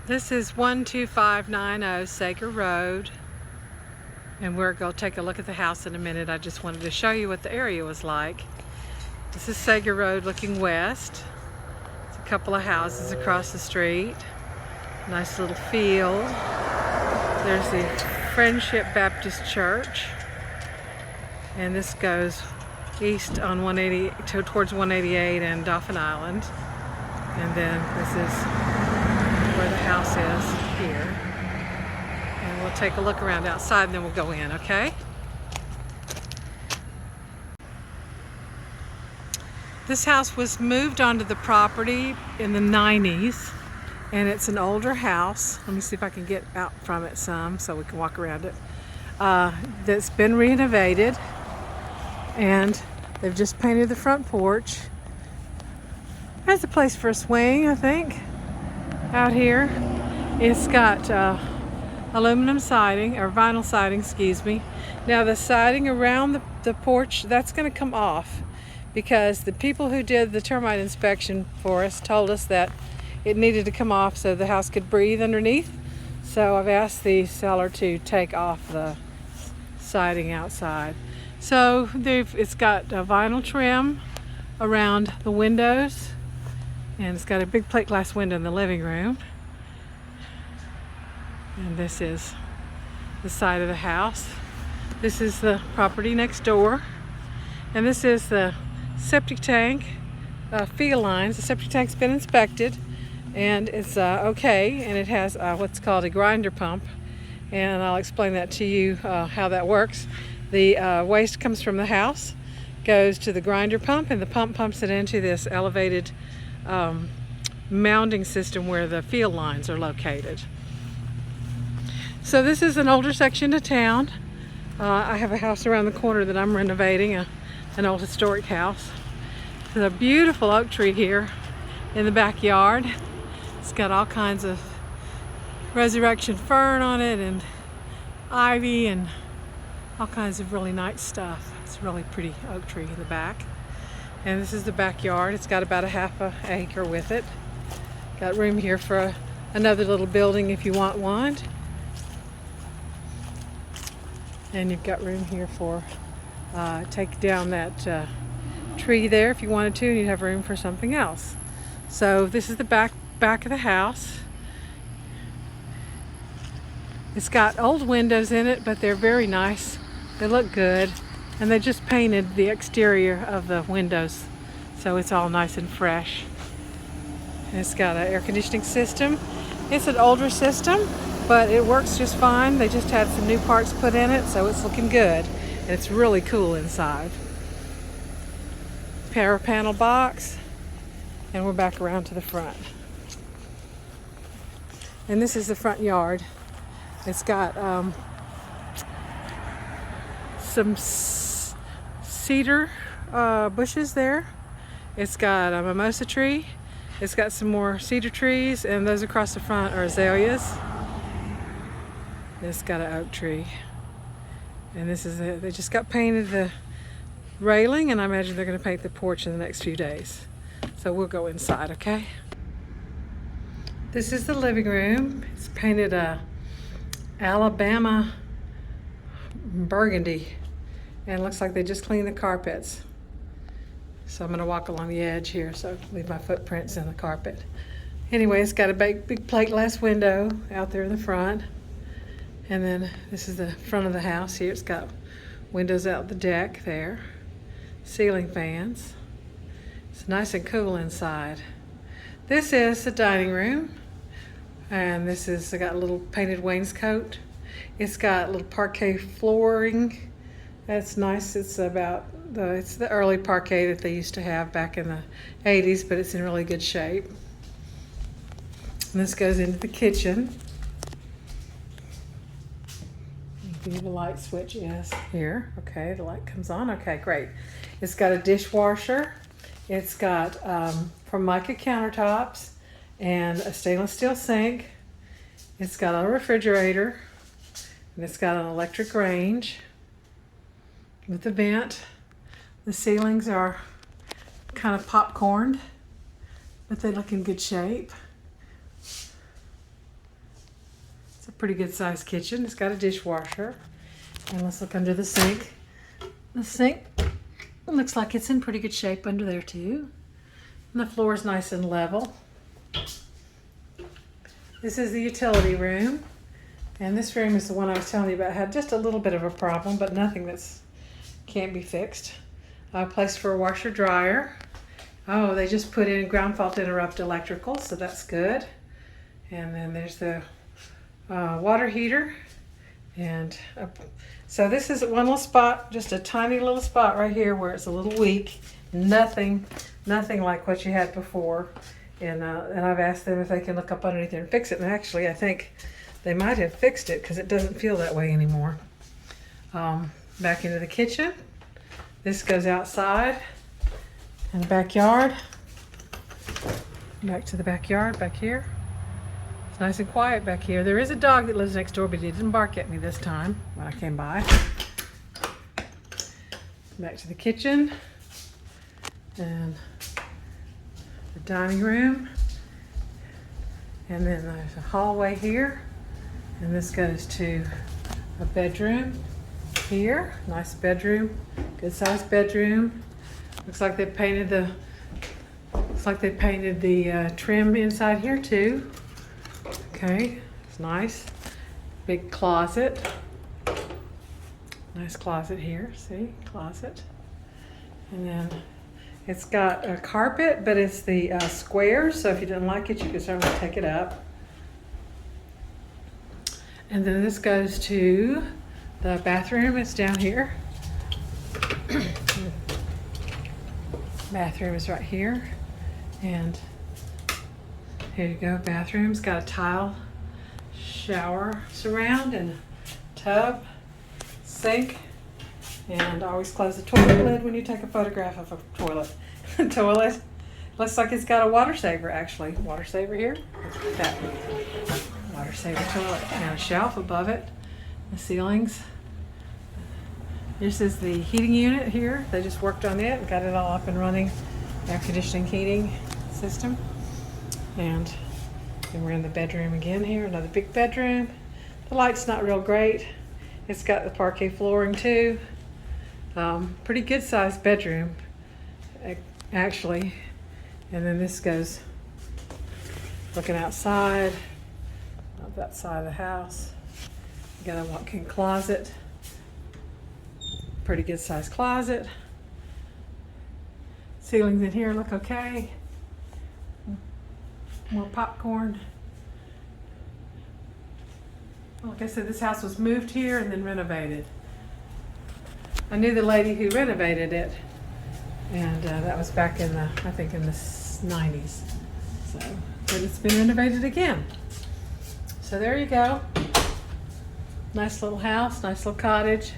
This is 12590 Saeger Road, and we're going to take a look at the house in a minute. I just wanted to show you what the area was like. This is Saeger Road looking west. It's a couple of houses across the street. Nice little field. There's the Friendship Baptist Church, and this goes east on 180 towards 188 and Dauphin Island. And then this is where the house is here. And we'll take a look around outside and then we'll go in, okay? This house was moved onto the property in the 90s, and it's an older house. Let me see if I can get out from it some so we can walk around it. That's been renovated, and they've just painted the front porch. There's a place for a swing, I think, out here. It's got aluminum siding, or vinyl siding, excuse me. Now the siding around the porch, that's going to come off because the people who did the termite inspection for us told us that it needed to come off so the house could breathe underneath. So I've asked the seller to take off the siding outside. So it's got a vinyl trim around the windows, and it's got a big plate glass window in the living room. And this is the side of the house. This is the property next door. And this is the septic tank field lines. The septic tank's been inspected, and it's okay, and it has what's called a grinder pump, and I'll explain that to you how that works. The waste comes from the house, goes to the grinder pump, and the pump pumps it into this elevated mounding system where the field lines are located. So this is an older section of town. I have a house around the corner that I'm renovating, an old historic house. There's a beautiful oak tree here in the backyard. It's got all kinds of resurrection fern on it and ivy and all kinds of really nice stuff. It's a really pretty oak tree in the back. And this is the backyard. It's got about a half an acre with it. Got room here for another little building if you want one. And you've got room here for take down that tree there if you wanted to, and you'd have room for something else. So this is the back of the house. It's got old windows in it, but they're very nice. They look good, and they just painted the exterior of the windows, so it's all nice and fresh. And it's got an air conditioning system. It's an older system, but it works just fine. They just had some new parts put in it, so it's looking good, and it's really cool inside. Power panel box, and we're back around to the front. And this is the front yard. It's got some cedar bushes there. It's got a mimosa tree. It's got some more cedar trees, and those across the front are azaleas. It's got an oak tree. And this is it. They just got painted the railing, and I imagine they're going to paint the porch in the next few days. So we'll go inside, okay? This is the living room. It's painted Alabama burgundy, and it looks like they just cleaned the carpets. So I'm going to walk along the edge here so leave my footprints in the carpet. Anyway, it's got a big plate glass window out there in the front. And then this is the front of the house here. It's got windows out the deck there, ceiling fans. It's nice and cool inside. This is the dining room, and this is got a little painted wainscot. It's got a little parquet flooring. That's nice. It's the early parquet that they used to have back in the 80s, but it's in really good shape. And this goes into the kitchen. The light switch is here. Okay, the light comes on. Okay, great. It's got a dishwasher. It's got Formica countertops and a stainless steel sink. It's got a refrigerator, and it's got an electric range with a vent. The ceilings are kind of popcorned, but they look in good shape. pretty good sized kitchen. It's got a dishwasher. And let's look under the sink. The sink looks like it's in pretty good shape under there too. And the floor is nice and level. This is the utility room. And this room is the one I was telling you about. Had just a little bit of a problem, but nothing that's can't be fixed. A place for a washer dryer. Oh, they just put in ground fault interrupt electrical, so that's good. And then there's the water heater. And so this is one little spot, just a tiny little spot right here where it's a little weak. Nothing like what you had before. And I've asked them if they can look up underneath there and fix it. And actually, I think they might have fixed it because it doesn't feel that way anymore. Back into the kitchen. This goes outside in the backyard. Back to the backyard back here. It's nice and quiet back here. There is a dog that lives next door, but he didn't bark at me this time when I came by. Back to the kitchen and the dining room. And then there's a hallway here. And this goes to a bedroom here. Nice bedroom, good sized bedroom. Looks like they painted the trim inside here too. Okay, it's nice. Big closet. Nice closet here. See, closet. And then it's got a carpet, but it's the square. So if you didn't like it, you could certainly take it up. And then this goes to the bathroom. It's down here. Bathroom is right here. And here you go, bathroom's got a tile shower surround and a tub, sink, and always close the toilet lid when you take a photograph of a toilet. Toilet looks like it's got a water saver actually. Water saver here. Look at that. Water saver toilet. And a shelf above it. The ceilings. This is the heating unit here. They just worked on it and got it all up and running. Air conditioning heating system. And then we're in the bedroom again here, another big bedroom. The light's not real great. It's got the parquet flooring too. Pretty good sized bedroom, actually. And then this goes looking outside, of that side of the house. You got a walk-in closet. Pretty good sized closet. Ceilings in here look okay. More popcorn. Like I said, this house was moved here and then renovated. I knew the lady who renovated it, and that was back in the, I think in the 90s. So, but it's been renovated again. So there you go. Nice little house, nice little cottage.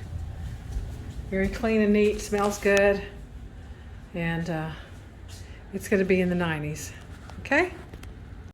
Very clean and neat, smells good. And it's gonna be in the 90s, okay?